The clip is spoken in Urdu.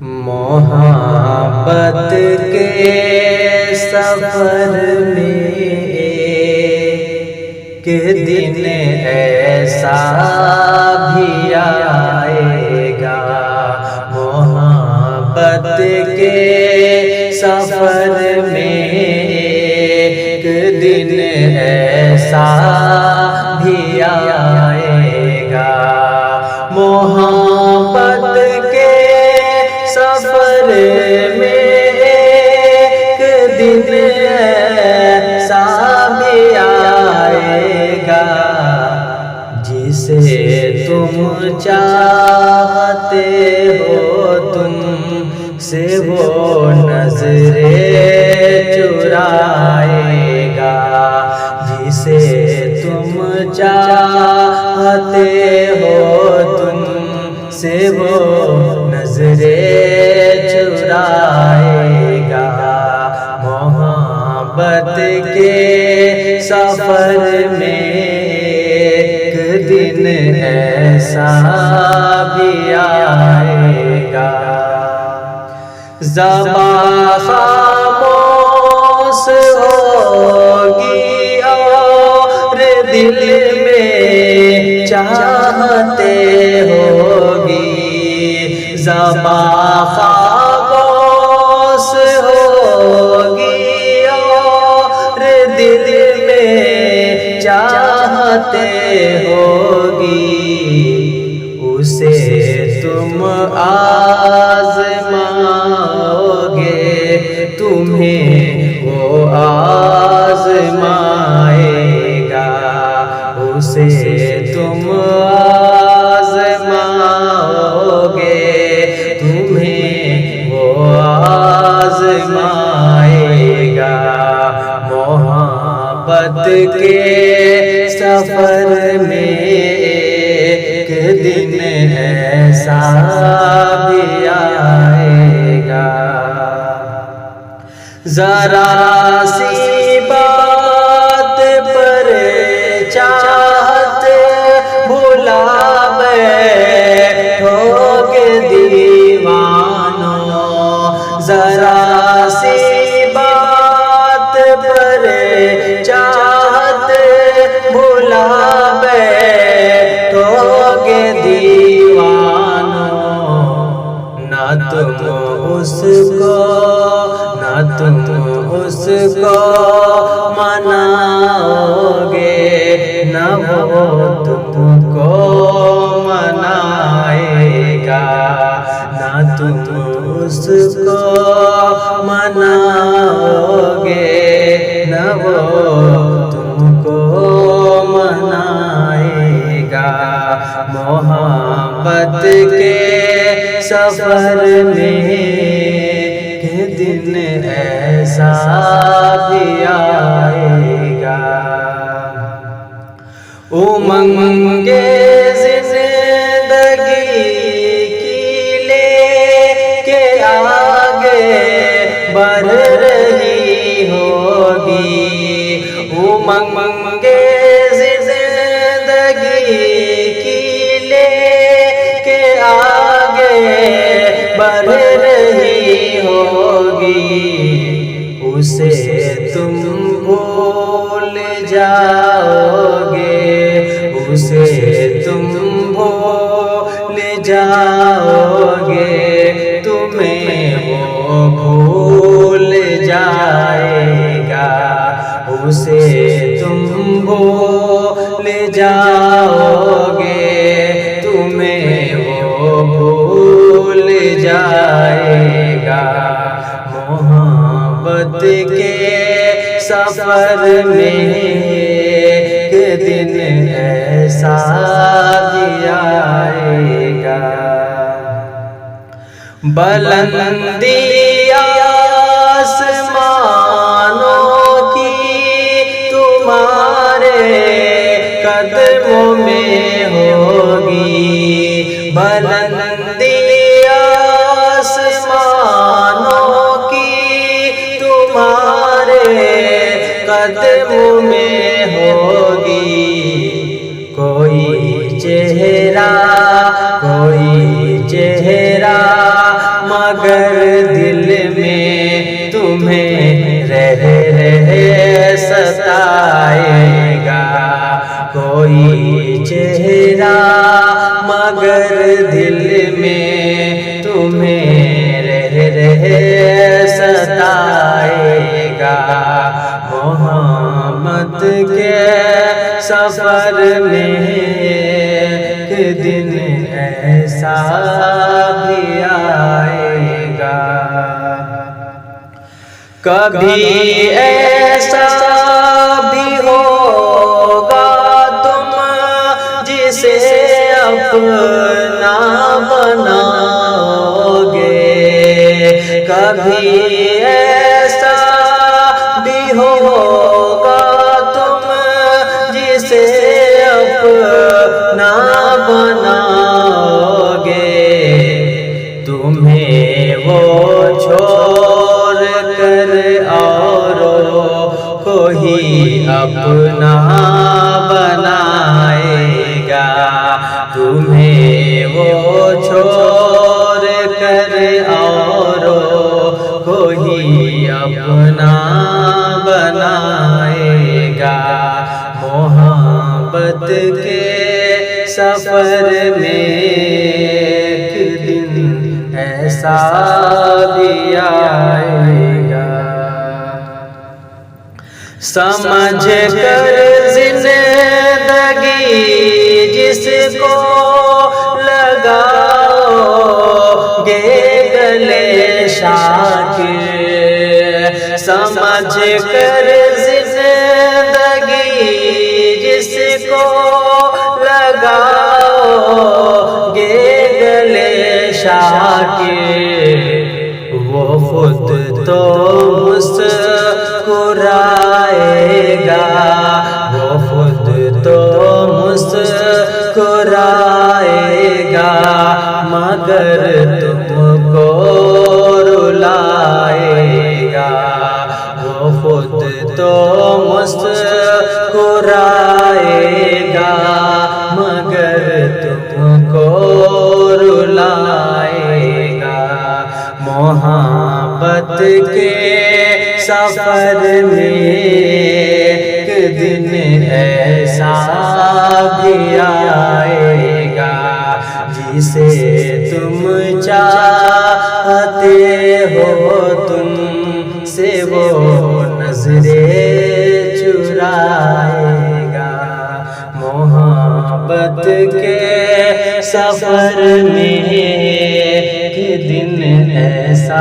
محبت کے سفر میں ایک دن ایسا بھی آئے گا، محبت کے سفر میں ایک دن ایسا بھی آئے گا، محبت کے سفر میں ایک دن ایسا بھی آئے گا، جسے تم چاہتے ہو تم سے وہ نظریں چرائے گا، جسے تم چاہتے ہو تم سے وہ نظریں چرائے گا، محبت کے سفر میں ایک دن ایسا بھی آئے گا، زباں خاموش ہوگی اور دل میں چاہتے ہوگی، زباں خاموش ہوگی اور دل میں چاہتے ہوگی، اسے تم آزماؤ گے، تمہیں وہ آزمائے گا، اسے تم آزماؤ گے، تمہیں وہ آزمائے گا، محبت کے سفر میں ایک دن ایسا بھی آئے گا، ذرا سی بات پر چاہت بھلا بیٹھو گے دیوانو، ذرا سی بات پر چاہت بھلا بیٹھو گے دیوانو، نہ تم اس کو مناؤ گے، نہ وہ تم کو منائے گا، نہ تم اس کو مناؤ گے، نہ وہ تم کو منائے گا، محبت کے سفر میں ایک دن ایسا بھی آئے گا، امنگے زندگی کی لے کے آگے بڑھ رہی ہوگی، امنگے زندگی کی لے کے آگے بڑھ رہی ہوگی، اسے تم بھول جاؤ گے، اسے تم بھول جاؤ گے، تمہیں وہ بھول جائے گا، اسے تم بھول جاؤ گے، تمہیں وہ بھول جائے گا، محبت کے سفر میں ایک دن ایسا بھی آئے گا، بلندی آسمانوں کی تمہارے قدموں میں ہوگی، بلندی آسمانوں کی تمہارے قدموں میں ہوگی، کوئی چہرہ مگر دل میں تمہیں رہ ستائے گا کوئی چہرہ مگر دل میں تمہیں رہ ستائے گا محمد کے سفر میں ایک دن ایسا بھی آئے گا کبھی ایسا بھی ہوگا تم جسے اپنا بناؤ گے کبھی ایسا بھی ہوگا تم جسے اپنا بناؤ گے تمہیں وہ چھوڑ کر اوروں کو ہی اپنا بنائے گا تمہیں وہ چھوڑ کر اوروں کو ہی اپنا بنائے گا محبت کے سفر میں ایک دن ایسا بھی آئے گا سمجھ کر زندگی جس کو لگاؤ گے گلے شاکر سمجھ کر زندگی جس کو لگاؤ گے گلے شاکر وہ خود تو مسکرائے گا وہ خود تو مسکرائے گا مگر تم کو رلائے گا وہ خود تو مسکرائے گا مگر تم کو رلائے گا محبت کے سفر میں ایک دن ایسا بھی آئے گا جسے تم چاہتے ہو تم سے وہ نظریں چرائے گا محبت کے سفر میں ایک دن ایسا